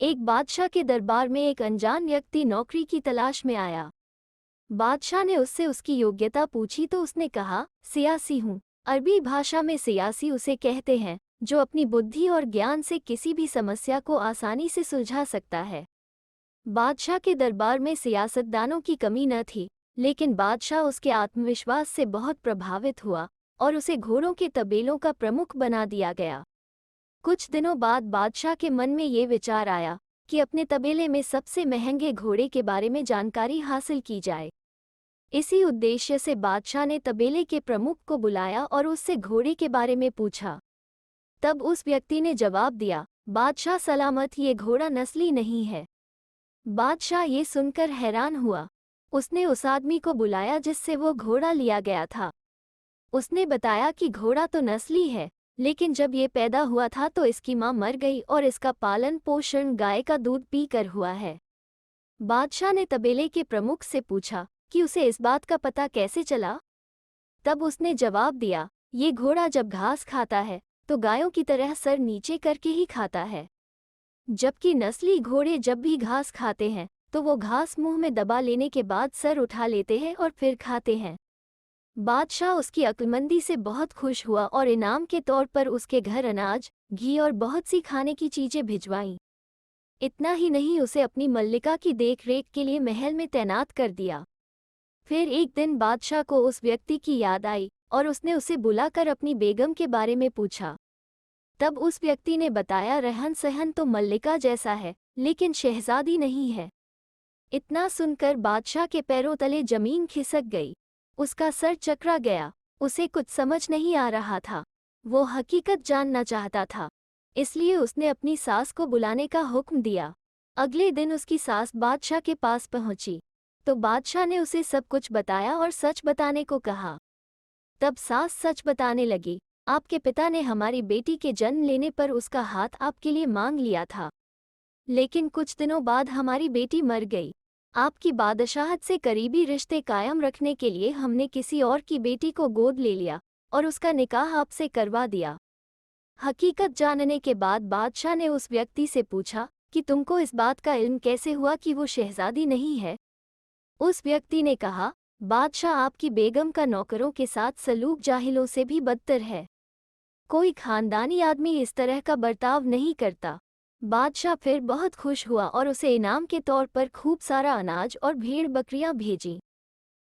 एक बादशाह के दरबार में एक अनजान व्यक्ति नौकरी की तलाश में आया। बादशाह ने उससे उसकी योग्यता पूछी तो उसने कहा, सियासी हूँ। अरबी भाषा में सियासी उसे कहते हैं जो अपनी बुद्धि और ज्ञान से किसी भी समस्या को आसानी से सुलझा सकता है। बादशाह के दरबार में सियासतदानों की कमी न थी, लेकिन बादशाह उसके आत्मविश्वास से बहुत प्रभावित हुआ और उसे घोड़ों के तबेलों का प्रमुख बना दिया गया। कुछ दिनों बाद बादशाह के मन में ये विचार आया कि अपने तबेले में सबसे महंगे घोड़े के बारे में जानकारी हासिल की जाए। इसी उद्देश्य से बादशाह ने तबेले के प्रमुख को बुलाया और उससे घोड़े के बारे में पूछा। तब उस व्यक्ति ने जवाब दिया, बादशाह सलामत, ये घोड़ा नस्ली नहीं है। बादशाह ये सुनकर हैरान हुआ। उसने उस आदमी को बुलाया जिससे वो घोड़ा लिया गया था। उसने बताया कि घोड़ा तो नस्ली है, लेकिन जब ये पैदा हुआ था तो इसकी मां मर गई और इसका पालन पोषण गाय का दूध पीकर हुआ है। बादशाह ने तबेले के प्रमुख से पूछा कि उसे इस बात का पता कैसे चला। तब उसने जवाब दिया, ये घोड़ा जब घास खाता है तो गायों की तरह सर नीचे करके ही खाता है, जबकि नस्ली घोड़े जब भी घास खाते हैं तो वो घास मुंह में दबा लेने के बाद सर उठा लेते हैं और फिर खाते हैं। बादशाह उसकी अक्लमंदी से बहुत खुश हुआ और इनाम के तौर पर उसके घर अनाज, घी और बहुत सी खाने की चीजें भिजवाईं। इतना ही नहीं, उसे अपनी मल्लिका की देखरेख के लिए महल में तैनात कर दिया। फिर एक दिन बादशाह को उस व्यक्ति की याद आई और उसने उसे बुलाकर अपनी बेगम के बारे में पूछा। तब उस व्यक्ति ने बताया, रहन सहन तो मल्लिका जैसा है, लेकिन शहजादी नहीं है। इतना सुनकर बादशाह के पैरों तले जमीन खिसक गई। उसका सर चकरा गया। उसे कुछ समझ नहीं आ रहा था। वो हकीकत जानना चाहता था, इसलिए उसने अपनी सास को बुलाने का हुक्म दिया। अगले दिन उसकी सास बादशाह के पास पहुंची तो बादशाह ने उसे सब कुछ बताया और सच बताने को कहा। तब सास सच बताने लगी, आपके पिता ने हमारी बेटी के जन्म लेने पर उसका हाथ आपके लिए मांग लिया था, लेकिन कुछ दिनों बाद हमारी बेटी मर गई। आपकी बादशाहत से करीबी रिश्ते कायम रखने के लिए हमने किसी और की बेटी को गोद ले लिया और उसका निकाह आपसे करवा दिया। हकीकत जानने के बाद बादशाह ने उस व्यक्ति से पूछा कि तुमको इस बात का इल्म कैसे हुआ कि वो शहजादी नहीं है। उस व्यक्ति ने कहा, बादशाह, आपकी बेगम का नौकरों के साथ सलूक जाहिलों से भी बदतर है। कोई खानदानी आदमी इस तरह का बर्ताव नहीं करता। बादशाह फिर बहुत खुश हुआ और उसे इनाम के तौर पर खूब सारा अनाज और भेड़ बकरियां भेजीं।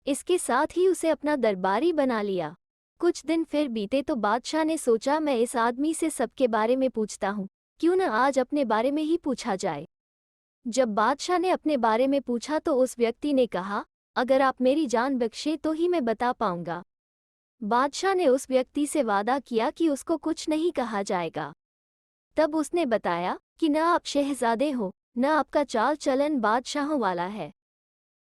इसके साथ ही उसे अपना दरबारी बना लिया। कुछ दिन फिर बीते तो बादशाह ने सोचा, मैं इस आदमी से सबके बारे में पूछता हूँ, क्यों न आज अपने बारे में ही पूछा जाए। जब बादशाह ने अपने बारे में पूछा तो उस व्यक्ति ने कहा, अगर आप मेरी जान बख्शे तो ही मैं बता पाऊंगा। बादशाह ने उस व्यक्ति से वादा किया कि उसको कुछ नहीं कहा जाएगा। तब उसने बताया कि न आप शहजादे हो, न आपका चाल चलन बादशाहों वाला है।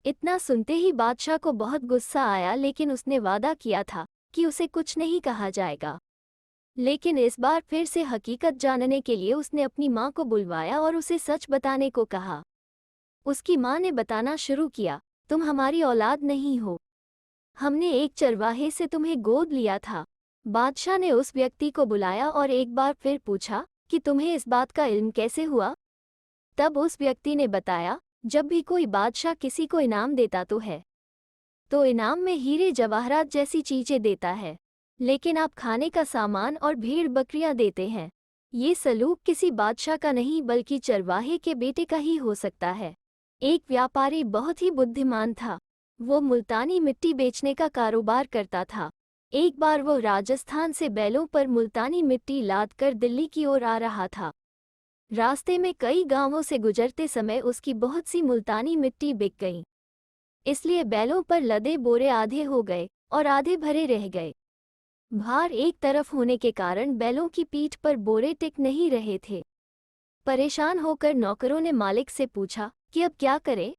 इतना सुनते ही बादशाह को बहुत गुस्सा आया, लेकिन उसने वादा किया था कि उसे कुछ नहीं कहा जाएगा। लेकिन इस बार फिर से हकीकत जानने के लिए उसने अपनी माँ को बुलवाया और उसे सच बताने को कहा। उसकी माँ ने बताना शुरू किया, तुम हमारी औलाद नहीं हो, हमने एक चरवाहे से तुम्हें गोद लिया था। बादशाह ने उस व्यक्ति को बुलाया और एक बार फिर पूछा कि तुम्हें इस बात का इल्म कैसे हुआ। तब उस व्यक्ति ने बताया, जब भी कोई बादशाह किसी को इनाम देता तो इनाम में हीरे जवाहरात जैसी चीजें देता है, लेकिन आप खाने का सामान और भेड़ बकरियां देते हैं। ये सलूक किसी बादशाह का नहीं बल्कि चरवाहे के बेटे का ही हो सकता है। एक व्यापारी बहुत ही बुद्धिमान था। वो मुल्तानी मिट्टी बेचने का कारोबार करता था। एक बार वो राजस्थान से बैलों पर मुल्तानी मिट्टी लादकर दिल्ली की ओर आ रहा था। रास्ते में कई गांवों से गुजरते समय उसकी बहुत सी मुल्तानी मिट्टी बिक गई, इसलिए बैलों पर लदे बोरे आधे हो गए और आधे भरे रह गए। भार एक तरफ होने के कारण बैलों की पीठ पर बोरे टिक नहीं रहे थे। परेशान होकर नौकरों ने मालिक से पूछा कि अब क्या करें।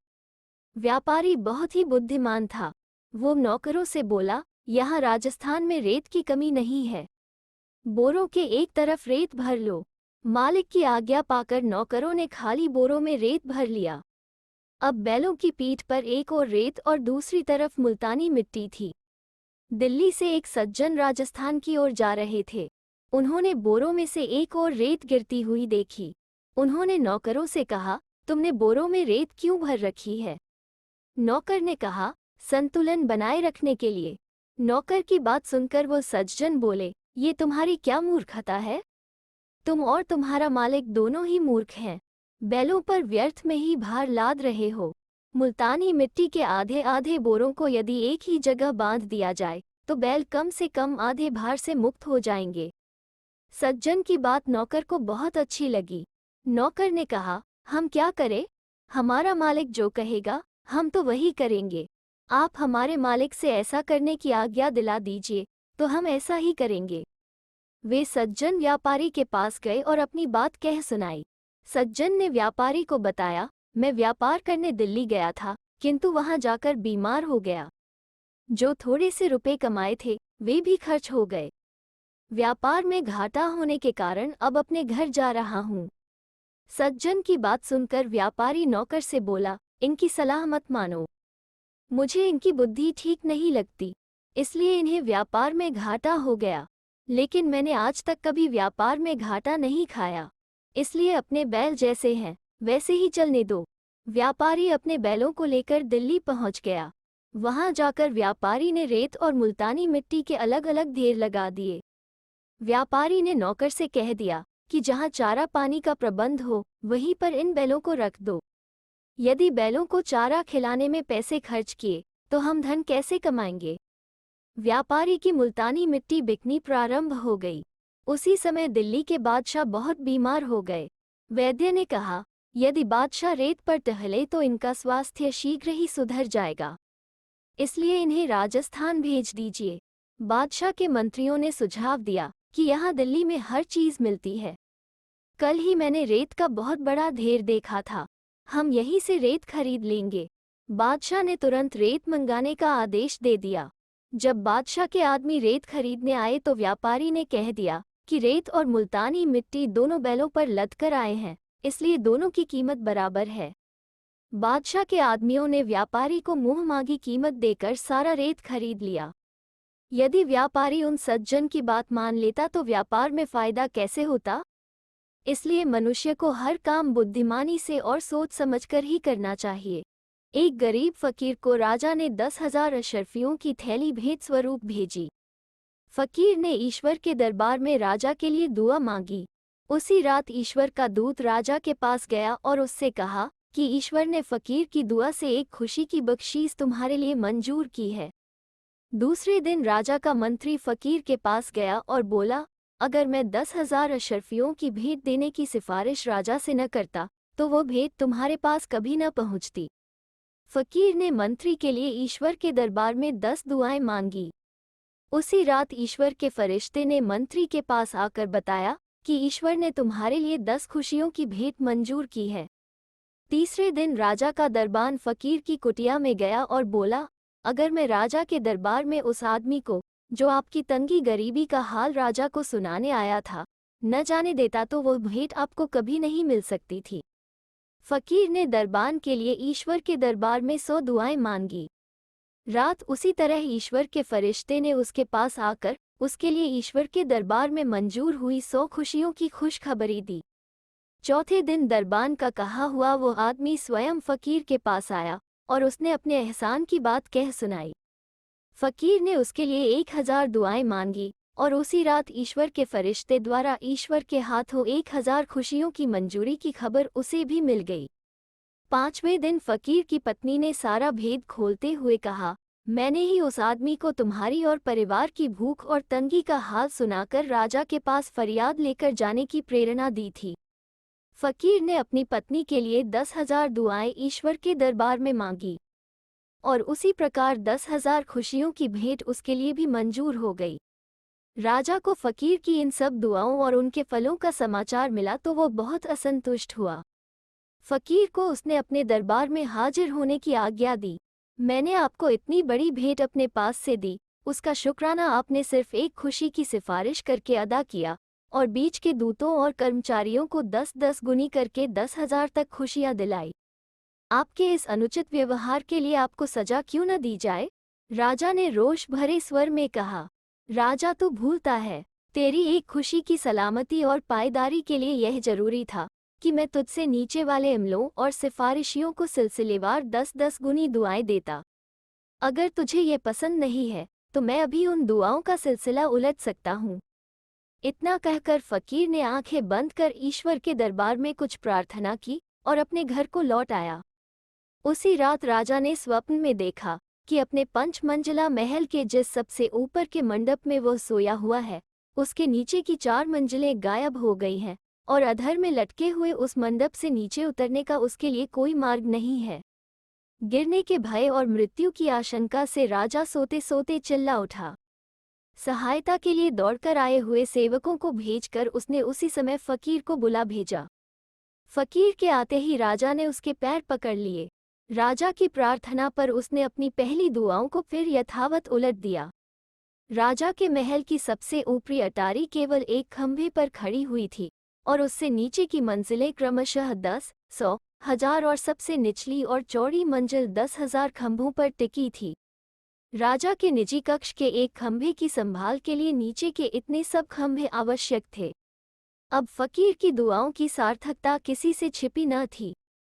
व्यापारी बहुत ही बुद्धिमान था। वो नौकरों से बोला, यहाँ राजस्थान में रेत की कमी नहीं है, बोरों के एक तरफ रेत भर लो। मालिक की आज्ञा पाकर नौकरों ने खाली बोरों में रेत भर लिया। अब बैलों की पीठ पर एक और रेत और दूसरी तरफ मुल्तानी मिट्टी थी। दिल्ली से एक सज्जन राजस्थान की ओर जा रहे थे। उन्होंने बोरों में से एक और रेत गिरती हुई देखी। उन्होंने नौकरों से कहा, तुमने बोरों में रेत क्यों भर रखी है? नौकर ने कहा, संतुलन बनाए रखने के लिए। नौकर की बात सुनकर वो सज्जन बोले, ये तुम्हारी क्या मूर्खता है? तुम और तुम्हारा मालिक दोनों ही मूर्ख हैं। बैलों पर व्यर्थ में ही भार लाद रहे हो। मुल्तानी मिट्टी के आधे आधे बोरों को यदि एक ही जगह बांध दिया जाए तो बैल कम से कम आधे भार से मुक्त हो जाएंगे। सज्जन की बात नौकर को बहुत अच्छी लगी। नौकर ने कहा, हम क्या करें? हमारा मालिक जो कहेगा हम तो वही करेंगे। आप हमारे मालिक से ऐसा करने की आज्ञा दिला दीजिए तो हम ऐसा ही करेंगे। वे सज्जन व्यापारी के पास गए और अपनी बात कह सुनाई। सज्जन ने व्यापारी को बताया, मैं व्यापार करने दिल्ली गया था, किंतु वहां जाकर बीमार हो गया। जो थोड़े से रुपए कमाए थे वे भी खर्च हो गए। व्यापार में घाटा होने के कारण अब अपने घर जा रहा हूँ। सज्जन की बात सुनकर व्यापारी नौकर से बोला, इनकी सलाह मत मानो। मुझे इनकी बुद्धि ठीक नहीं लगती, इसलिए इन्हें व्यापार में घाटा हो गया। लेकिन मैंने आज तक कभी व्यापार में घाटा नहीं खाया, इसलिए अपने बैल जैसे हैं वैसे ही चलने दो। व्यापारी अपने बैलों को लेकर दिल्ली पहुंच गया। वहां जाकर व्यापारी ने रेत और मुल्तानी मिट्टी के अलग अलग ढेर लगा दिए। व्यापारी ने नौकर से कह दिया कि जहां चारा पानी का प्रबंध हो वहीं पर इन बैलों को रख दो। यदि बैलों को चारा खिलाने में पैसे खर्च किए तो हम धन कैसे कमाएंगे? व्यापारी की मुल्तानी मिट्टी बिकनी प्रारंभ हो गई। उसी समय दिल्ली के बादशाह बहुत बीमार हो गए। वैद्य ने कहा, यदि बादशाह रेत पर टहले तो इनका स्वास्थ्य शीघ्र ही सुधर जाएगा, इसलिए इन्हें राजस्थान भेज दीजिए। बादशाह के मंत्रियों ने सुझाव दिया कि यहाँ दिल्ली में हर चीज मिलती है। कल ही मैंने रेत का बहुत बड़ा ढेर देखा था, हम यहीं से रेत खरीद लेंगे। बादशाह ने तुरंत रेत मंगाने का आदेश दे दिया। जब बादशाह के आदमी रेत खरीदने आए तो व्यापारी ने कह दिया कि रेत और मुल्तानी मिट्टी दोनों बैलों पर लद कर आए हैं, इसलिए दोनों की कीमत बराबर है। बादशाह के आदमियों ने व्यापारी को मुंह मांगी कीमत देकर सारा रेत खरीद लिया। यदि व्यापारी उन सज्जन की बात मान लेता तो व्यापार में फायदा कैसे होता? इसलिए मनुष्य को हर काम बुद्धिमानी से और सोच समझकर ही करना चाहिए। एक गरीब फकीर को राजा ने 10,000 अशर्फियों की थैली भेंट स्वरूप भेजी। फकीर ने ईश्वर के दरबार में राजा के लिए दुआ मांगी। उसी रात ईश्वर का दूत राजा के पास गया और उससे कहा कि ईश्वर ने फकीर की दुआ से एक खुशी की बख्शीश तुम्हारे लिए मंजूर की है। दूसरे दिन राजा का मंत्री फकीर के पास गया और बोला, अगर मैं 10,000 अशर्फियों की भेंट देने की सिफारिश राजा से न करता तो वो भेंट तुम्हारे पास कभी न पहुंचती। फकीर ने मंत्री के लिए ईश्वर के दरबार में 10 दुआएं मांगी। उसी रात ईश्वर के फरिश्ते ने मंत्री के पास आकर बताया कि ईश्वर ने तुम्हारे लिए 10 खुशियों की भेंट मंजूर की है। तीसरे दिन राजा का दरबान फकीर की कुटिया में गया और बोला, अगर मैं राजा के दरबार में उस आदमी को जो आपकी तंगी गरीबी का हाल राजा को सुनाने आया था न जाने देता तो वो भेंट आपको कभी नहीं मिल सकती थी। फकीर ने दरबान के लिए ईश्वर के दरबार में 100 दुआएं मांगी। रात उसी तरह ईश्वर के फरिश्ते ने उसके पास आकर उसके लिए ईश्वर के दरबार में मंजूर हुई 100 खुशियों की खुशखबरी दी। चौथे दिन दरबान का कहा हुआ वो आदमी स्वयं फकीर के पास आया और उसने अपने एहसान की बात कह सुनाई। फकीर ने उसके लिए 1000 दुआएं मांगी और उसी रात ईश्वर के फरिश्ते द्वारा ईश्वर के हाथों 1000 खुशियों की मंजूरी की खबर उसे भी मिल गई। 5वें दिन फकीर की पत्नी ने सारा भेद खोलते हुए कहा, मैंने ही उस आदमी को तुम्हारी और परिवार की भूख और तंगी का हाल सुनाकर राजा के पास फरियाद लेकर जाने की प्रेरणा दी थी। फकीर ने अपनी पत्नी के लिए 10,000 दुआएं ईश्वर के दरबार में मांगी और उसी प्रकार 10,000 खुशियों की भेंट उसके लिए भी मंजूर हो गई। राजा को फकीर की इन सब दुआओं और उनके फलों का समाचार मिला तो वो बहुत असंतुष्ट हुआ। फकीर को उसने अपने दरबार में हाजिर होने की आज्ञा दी। मैंने आपको इतनी बड़ी भेंट अपने पास से दी, उसका शुक्राना आपने सिर्फ एक खुशी की सिफारिश करके अदा किया और बीच के दूतों और कर्मचारियों को 10-10 गुनी करके 10,000 तक खुशियां दिलाई। आपके इस अनुचित व्यवहार के लिए आपको सजा क्यों न दी जाए? राजा ने रोष भरे स्वर में कहा, राजा तू भूलता है, तेरी एक खुशी की सलामती और पायदारी के लिए यह जरूरी था कि मैं तुझसे नीचे वाले अमलों और सिफारिशियों को सिलसिलेवार 10-10 गुनी दुआएं देता। अगर तुझे ये पसंद नहीं है तो मैं अभी उन दुआओं का सिलसिला उलट सकता हूँ। इतना कहकर फकीर ने आंखें बंद कर ईश्वर के दरबार में कुछ प्रार्थना की और अपने घर को लौट आया। उसी रात राजा ने स्वप्न में देखा कि अपने 5 मंजिला महल के जिस सबसे ऊपर के मंडप में वह सोया हुआ है, उसके नीचे की 4 मंजिलें गायब हो गई हैं और अधर में लटके हुए उस मंडप से नीचे उतरने का उसके लिए कोई मार्ग नहीं है। गिरने के भय और मृत्यु की आशंका से राजा सोते सोते चिल्ला उठा। सहायता के लिए दौड़कर आए हुए सेवकों को भेजकर उसने उसी समय फकीर को बुला भेजा। फकीर के आते ही राजा ने उसके पैर पकड़ लिए। राजा की प्रार्थना पर उसने अपनी पहली दुआओं को फिर यथावत उलट दिया। राजा के महल की सबसे ऊपरी अटारी केवल एक खंभे पर खड़ी हुई थी और उससे नीचे की मंजिलें क्रमशः 10, 100, 1000 और सबसे निचली और चौड़ी मंजिल 10,000 खंभों पर टिकी थी। राजा के निजी कक्ष के एक खंभे की संभाल के लिए नीचे के इतने सब खंभे आवश्यक थे। अब फकीर की दुआओं की सार्थकता किसी से छिपी न थी।